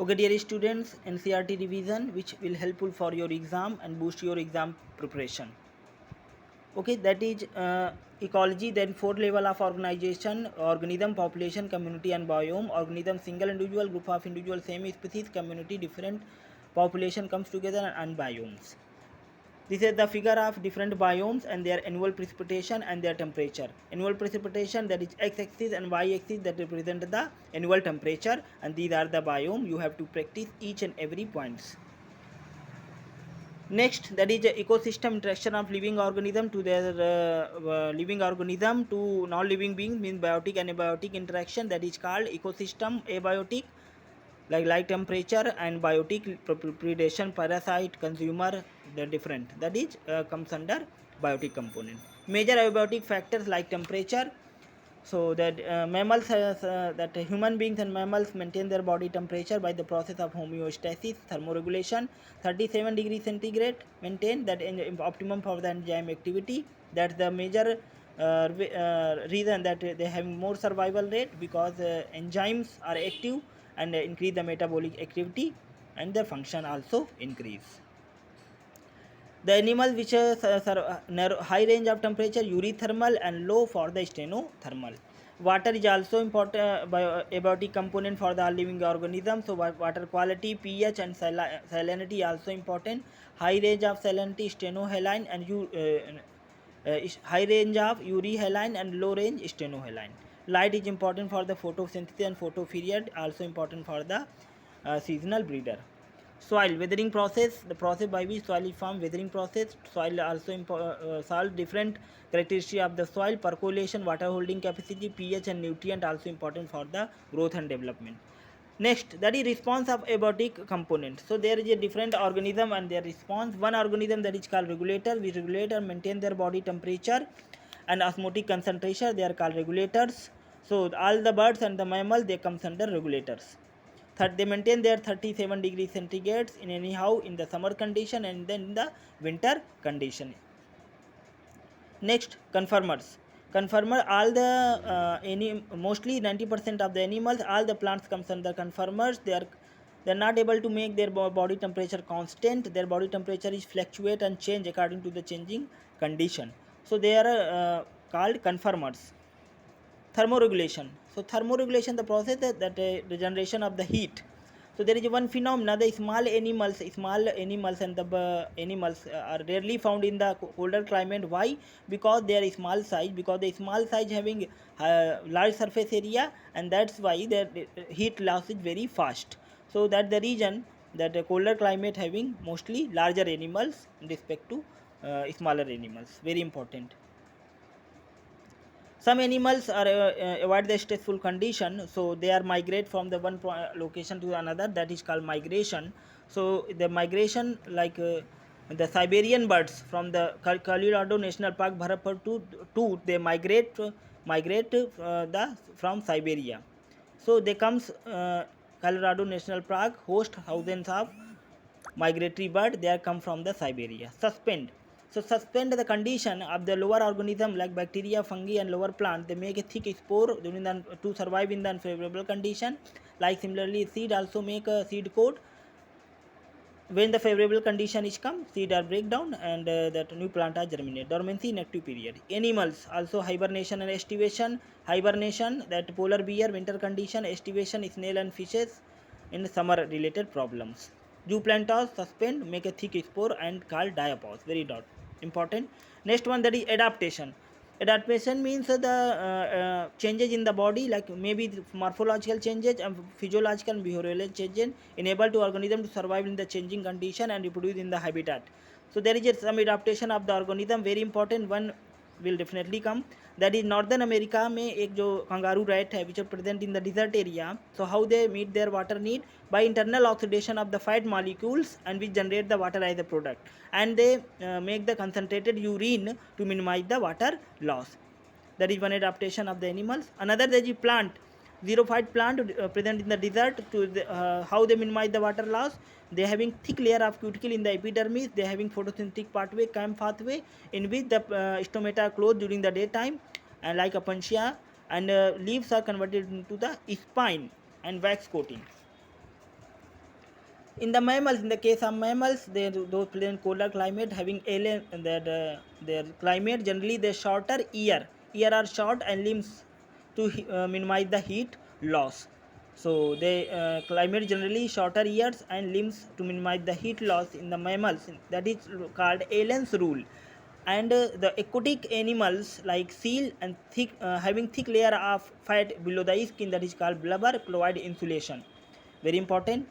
Okay, dear students, NCERT revision which will helpful for your exam and boost your exam preparation. Okay, that is ecology, then four level of organization: organism, population, community and biome. Organism, single individual, group of individual, same species. Community, different population comes together, and biomes. This is the figure of different biomes and their annual precipitation and their temperature. Annual precipitation, that is x-axis, and y-axis, that represent the annual temperature, and these are the biome. You have to practice each and every points. Next, that is ecosystem: interaction of living organism to their living organism to non-living beings, means biotic and abiotic interaction, that is called ecosystem. Abiotic, like light temperature, and biotic, predation, parasite, consumer, they're different, that is comes under biotic component. Major abiotic factors like temperature, so that mammals that human beings and mammals maintain their body temperature by the process of homeostasis, thermoregulation. 37 degrees centigrade maintain that in optimum for the enzyme activity. That's the major reason that they have more survival rate, because enzymes are active and increase the metabolic activity, and the function also increase. The animal which high range of temperature, eurythermal, and low for the stenothermal. Water is also important abiotic component for the living organism. So water quality, pH and salinity also important. High range of salinity, stenohaline, and high range of euryhaline, and low range stenohaline. Light is important for the photosynthesis and photoperiod, also important for the seasonal breeder. Soil weathering process, the process by which soil is formed, weathering process. Soil also solve different characteristics of the soil: percolation, water holding capacity, pH and nutrient, also important for the growth and development. Next, that is response of abiotic component. So there is a different organism and their response. One organism that is called regulator, which regulate and maintain their body temperature and osmotic concentration, they are called regulators. So all the birds and the mammal, they comes under regulators. They maintain their 37 degrees centigrade in anyhow in the summer condition, and then in the winter condition. Next, conformers. Conformer, all the mostly 90% of the animals, all the plants comes under conformers. They are not able to make their body temperature constant. Their body temperature is fluctuate and change according to the changing condition. So they are called conformers. Thermoregulation. So thermoregulation, the process that regeneration of the heat. So there is one phenomena: the small animals and the animals are rarely found in the colder climate. Why? Because they are small size, because the small size having large surface area, and that's why their heat loss is very fast. So that's the reason that the colder climate having mostly larger animals in respect to smaller animals. Very important. Some animals are avoid the stressful condition, so they are migrate from the one location to another, that is called migration. So the migration, like the Siberian birds from the Colorado National Park, Bharatpur to they migrate the from Siberia. So they comes Colorado National Park host thousands of migratory bird, they are come from the Siberia. Suspend. So suspend the condition of the lower organism like bacteria, fungi and lower plant. They make a thick spore during the, to survive in the unfavorable condition. Like similarly, seed also make a seed coat. When the favorable condition is come, seed are break down, and that new plant are germinate. Dormancy, inactive period. Animals also hibernation and estivation. Hibernation, that polar bear winter condition. Estivation, snail and fishes in summer related problems. Zooplankton suspend, make a thick spore and called diapause. Very important. Next one, that is adaptation. Adaptation means the changes in the body, like maybe morphological changes and physiological and behavioral changes enable to organism to survive in the changing condition and reproduce in the habitat. So there is some adaptation of the organism, very important one will definitely come. That is Northern America में एक जो kangaroo rat है which are present in the desert area. So how they meet their water need? By internal oxidation of the fat molecules, and which generate the water as a product, and they make the concentrated urine to minimize the water loss. That is one adaptation of the animals. Another, there is plant, xerophyte plant present in the desert. To how they minimize the water loss? They having thick layer of cuticle in the epidermis. They having photosynthetic pathway, CAM pathway, in which the stomata are closed during the daytime, and like Apantia, and leaves are converted into the spine and wax coating. In the mammals, in the case of mammals, they those plain colder climate having alien that their climate generally they shorter ear are short and limbs to minimize the heat loss. So they climate generally shorter ears and limbs to minimize the heat loss in the mammals. That is called Allen's rule. And the aquatic animals like seal and having thick layer of fat below the skin, that is called blubber, provide insulation. Very important.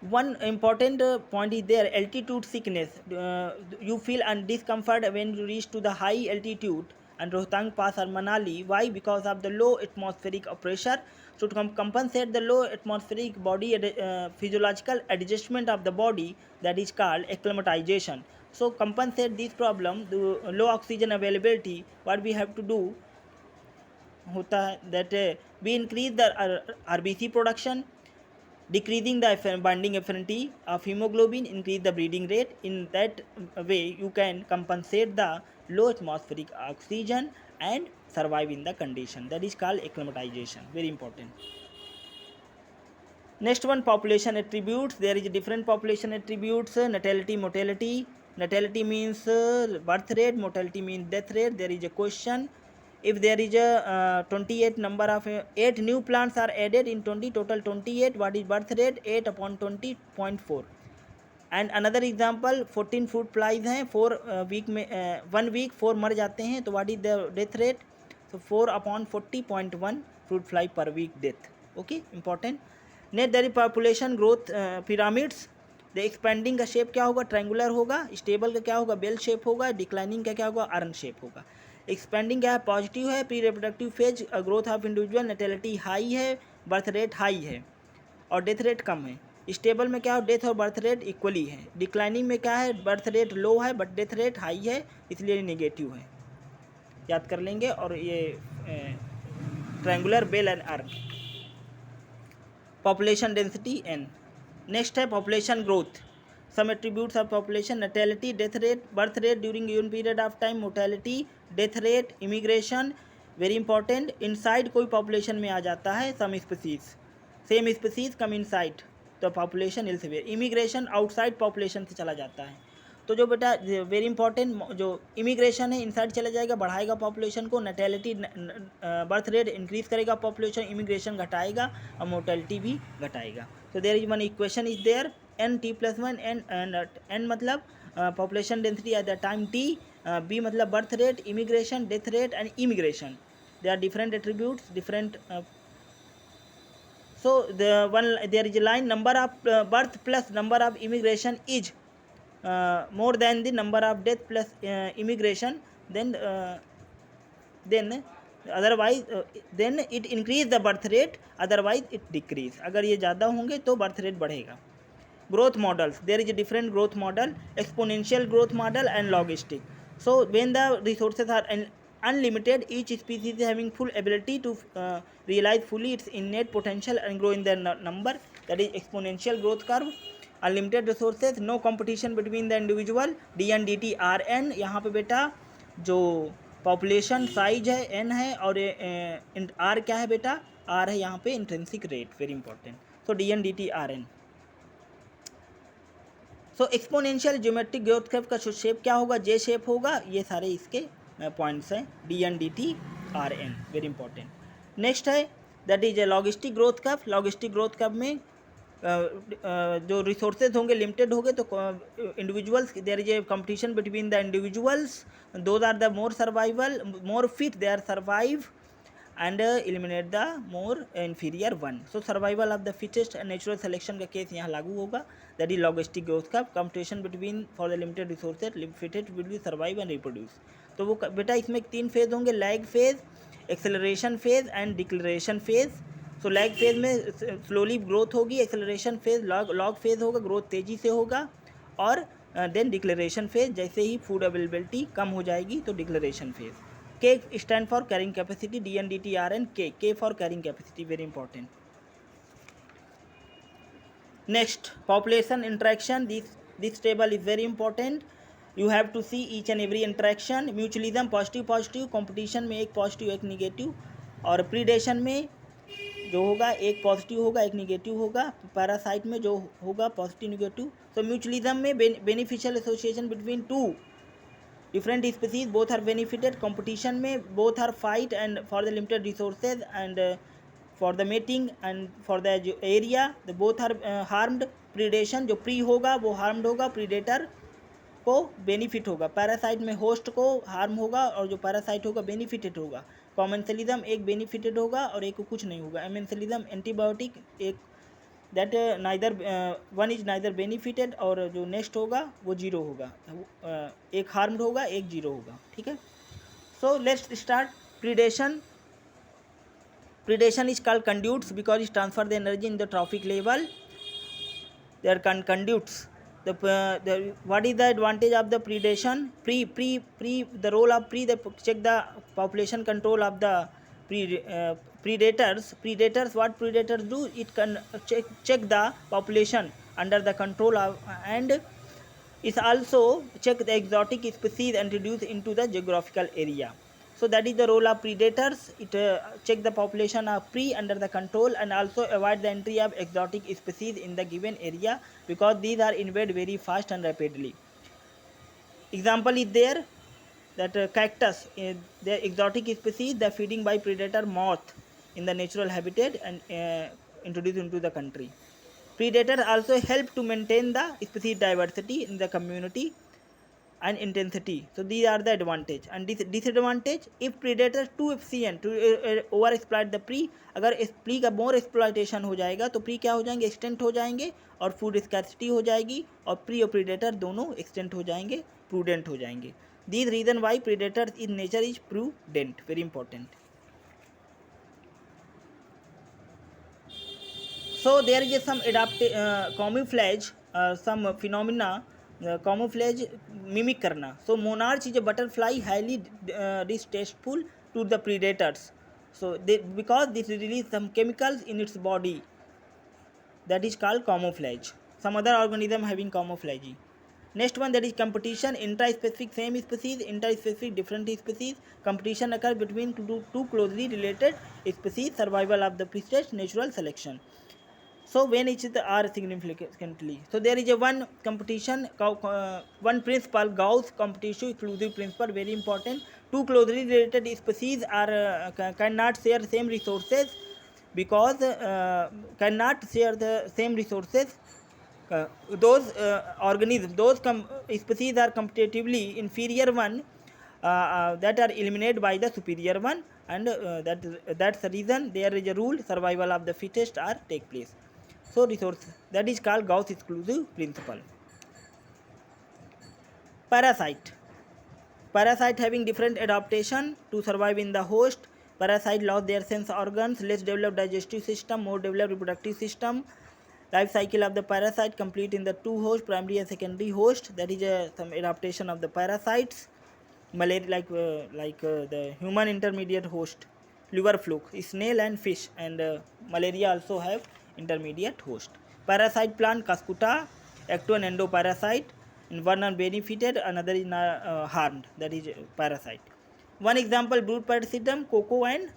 One important point is there, altitude sickness. You feel discomfort when you reach to the high altitude and Rohtang Pass or Manali. Why? Because of the low atmospheric pressure. So to compensate the low atmospheric body physiological adjustment of the body, that is called acclimatization. So compensate this problem, the low oxygen availability, what we have to do होता है that we increase the RBC production, decreasing the binding affinity of hemoglobin, increase the breeding rate. In that way you can compensate the low atmospheric oxygen and survive in the condition, that is called acclimatization. Very important. Next one, population attributes. There is different population attributes. Natality, mortality. Natality means birth rate, mortality means death rate. There is a question, if there is a 28 number of 8 new plants are added in 20, total 28, what is birth rate? 8 upon 20.4. And another example 14 fruit flies हैं 4 week में 1 week 4 मर जाते हैं, तो what is the death rate? तो 4 upon 40.1 fruit fly per week death. Okay, important. Net their population growth pyramids. The expanding का shape क्या होगा? ट्रायंगुलर होगा. स्टेबल का क्या होगा? बेल शेप होगा. डिक्लाइनिंग का क्या होगा? अर्न शेप होगा. एक्सपेंडिंग क्या है? पॉजिटिव है. Pre reproductive phase, growth of individual, natality high है, बर्थ रेट हाई है और डेथ रेट कम है. स्टेबल में क्या है? डेथ और बर्थ रेट इक्वली है. डिक्लाइनिंग में क्या है? बर्थ रेट लो है बट डेथ रेट हाई है, इसलिए नेगेटिव है. याद कर लेंगे. और ये triangular, bell and urn. Population density N. Next है population growth. Some attributes of population: natality, death rate, birth rate during given period of time, mortality, death rate, immigration. Very important. Inside कोई population में आ जाता है, some species, same species come inside, तो population elsewhere. Immigration outside population से चला जाता है. तो जो बेटा वेरी इंपॉर्टेंट, जो इमिग्रेशन है इनसाइड चला जाएगा, बढ़ाएगा पॉपुलेशन को. नैटेलिटी, बर्थ रेट इंक्रीज करेगा पॉपुलेशन, इमिग्रेशन घटाएगा और मोर्टेलिटी भी घटाएगा. तो there is one equation is there, N t plus one. N मतलब population density at the time t, b मतलब birth rate, immigration, death rate and immigration. They are different attributes, different. So there is a line, number of birth plus number of immigration is more than the number of death plus immigration, then otherwise then it increase the birth rate, otherwise it decrease. अगर ये ज़्यादा होंगे तो birth rate बढ़ेगा. Growth models, there is a different growth model, exponential growth model and logistic. So when the resources are unlimited, each species is having full ability to realize fully its innate potential and grow in their number, that is exponential growth curve. Unlimited resources, no competition between the individual, d n dt r n. यहाँ पे बेटा जो population size है n है और r क्या है बेटा? r है यहाँ पे intrinsic rate. Very important. So d N d t r N. So exponential geometric growth curve का शेप क्या होगा? जे शेप होगा. ये सारे इसके पॉइंट्स हैं, d N d t r N. Very important. Next है that is a logistic growth curve. Logistic growth curve में जो रिसोर्सेज होंगे लिमिटेड होंगे, तो individuals, there is a competition between the individuals, those are the more survival, more fit they are survive and eliminate the more inferior one. So survival of the fittest and natural selection का case यहाँ लागू होगा. that is logistic growth curve. competition between for the limited resources, fittest will be survive and reproduce. तो वो बेटा इसमें 3 phase होंगे, lag phase, acceleration phase and declaration phase. So lag phase में स्लोली ग्रोथ होगी, एक्सेलरेशन फेज लॉग फेज होगा, growth तेज़ी से होगा, और देन डिक्लेरेशन फेज जैसे ही फूड अवेलेबिलिटी कम हो जाएगी तो declaration phase. K stand for carrying capacity, D N D T R N. K for carrying capacity, very important. Next, population interaction. This table is very important. You have to see each and every interaction. Mutualism, positive, competition में एक positive एक negative, और predation में जो होगा एक positive होगा एक निगेटिव होगा, पैरासाइट में जो होगा पॉजिटिव निगेटिव। सो म्यूचुअलिज्म में beneficial association between two different species, both are benefited. Competition में both are fight and for the limited resources and for the mating and for the area, the both are harmed. predation जो pre होगा वो harmed होगा, predator को benefit होगा। Parasite में host को harm होगा और जो पैरासाइट होगा बेनिफिटेड होगा। कॉमेंसलिज्म एक बेनिफिटेड होगा और एक को कुछ नहीं होगा। एमेंसलिज्म एंटीबायोटिक एक that neither one is neither benefited और जो नेक्स्ट होगा वो जीरो होगा, एक हार्म्ड होगा एक जीरो होगा। ठीक है, so let's start. Predation is called conduits because it transfer the energy in the trophic level. They are conduits. What is the advantage of the predation? The role of they check the population control of the predators. What predators do? It can check the population under the control of, and is also check the exotic species introduced into the geographical area. So that is the role of predators. It check the population of prey under the control and also avoid the entry of exotic species in the given area because these are invade very fast and rapidly. Example is there that cactus, the exotic species, the feeding by predator moth in the natural habitat and introduced into the country. Predators also help to maintain the species diversity in the community and intensity. So these are the advantage and disadvantage. If predators too efficient to over exploit the prey, अगर इस prey का more exploitation हो जाएगा तो prey क्या हो जाएंगे, extinct हो जाएंगे और food scarcity हो जाएगी और prey और predator दोनों extinct हो जाएंगे, prudent हो जाएंगे. These reason why predators in nature is prudent, very important. So there is some camouflage, some phenomena, camouflage mimic करना. So monarch is a butterfly highly distasteful to the predators. So because this release some chemicals in its body, that is called camouflage. Some other organism having camouflage. Next one, that is competition. Intra-specific same species, inter-specific different species. Competition occurs between two closely related species. Survival of the fittest, natural selection. So when each are significantly, so there is a one competition, one principle, Gauss competition exclusive principle, very important. Two closely related species are cannot share same resources because cannot share the same resources. Those organisms, those species are competitively inferior one that are eliminated by the superior one, and that's the reason there is a rule, survival of the fittest are take place. So resource, that is called Gauss exclusive principle. Parasite having different adaptation to survive in the host. Parasite lost their sense organs, less developed digestive system, more developed reproductive system. Life cycle of the parasite complete in the two host, primary and secondary host. That is some adaptation of the parasites. Malaria, like the human intermediate host, liver fluke, snail and fish, and malaria also have intermediate host. Parasite plant Cuscuta, ecto and endoparasite. And one are benefited, another is harmed. That is parasite. One example, brood parasitism, cocoa and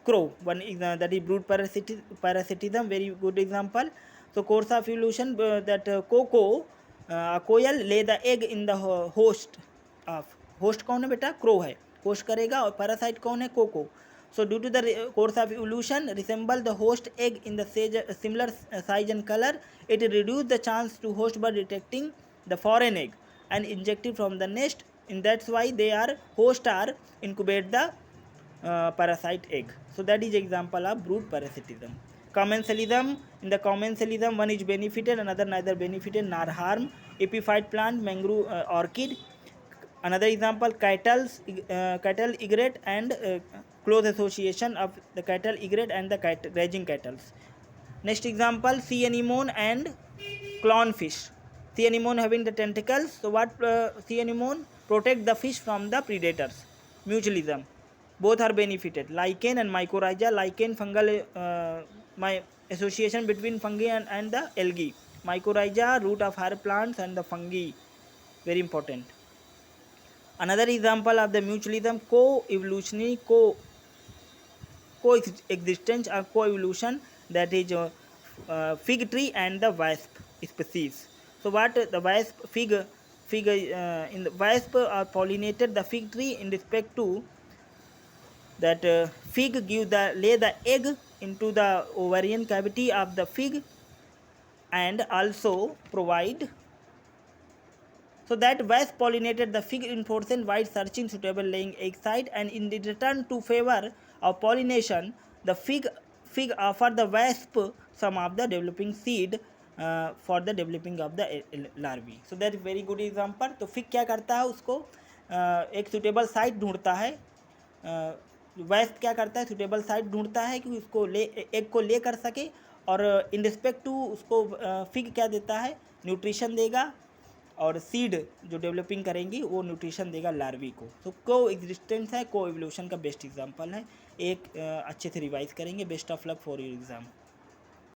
crow. One is that is brood parasitism, very good example. So course of evolution, that cocoa, coil lay the egg in the host of, host कौन है बेटा, crow है, host करेगा, और parasite कौन है, cocoa. So due to the course of evolution resemble the host egg in the similar size and color, it reduce the chance to host by detecting the foreign egg and injected from the nest, and that's why they are host are incubate the parasite egg. So that is example of brood parasitism. Commensalism, in the commensalism one is benefited, another neither benefited nor harm. Epiphyte plant, mangrove, orchid. Another example, cattle egret and close association of the cattle egret and the grazing cattle. Next example, sea anemone and clownfish. Sea anemone having the tentacles. So what sea anemone protect the fish from the predators. Mutualism, both are benefited. Lichen and mycorrhiza. Lichen fungal my association between fungi and the algae. Mycorrhiza root of higher plants and the fungi, very important. Another example of the mutualism, co-evolutionary coexistence or co-evolution, that is fig tree and the wasp species. So what the wasp fig in the wasp pollinated the fig tree in respect to that fig lay the egg into the ovarian cavity of the fig, and also provide. So that wasp pollinated the fig in portion while searching suitable laying egg site, and in the return to favor of pollination, the fig offered the wasp some of the developing seed for the developing of the larvae. So that is very good example. तो fig क्या करता है, उसको एक suitable site ढूंढता है. Wasp क्या करता है, सुटेबल साइट ढूंढता है कि उसको एग को ले कर सके, और इन रिस्पेक्ट टू उसको फिग क्या देता है, न्यूट्रिशन देगा, और सीड जो डेवलपिंग करेंगी वो न्यूट्रिशन देगा लार्वी को. तो को एग्जिस्टेंस है, को एवोल्यूशन का बेस्ट एग्जांपल है. एक अच्छे से रिवाइज करेंगे. Best of luck for your exam.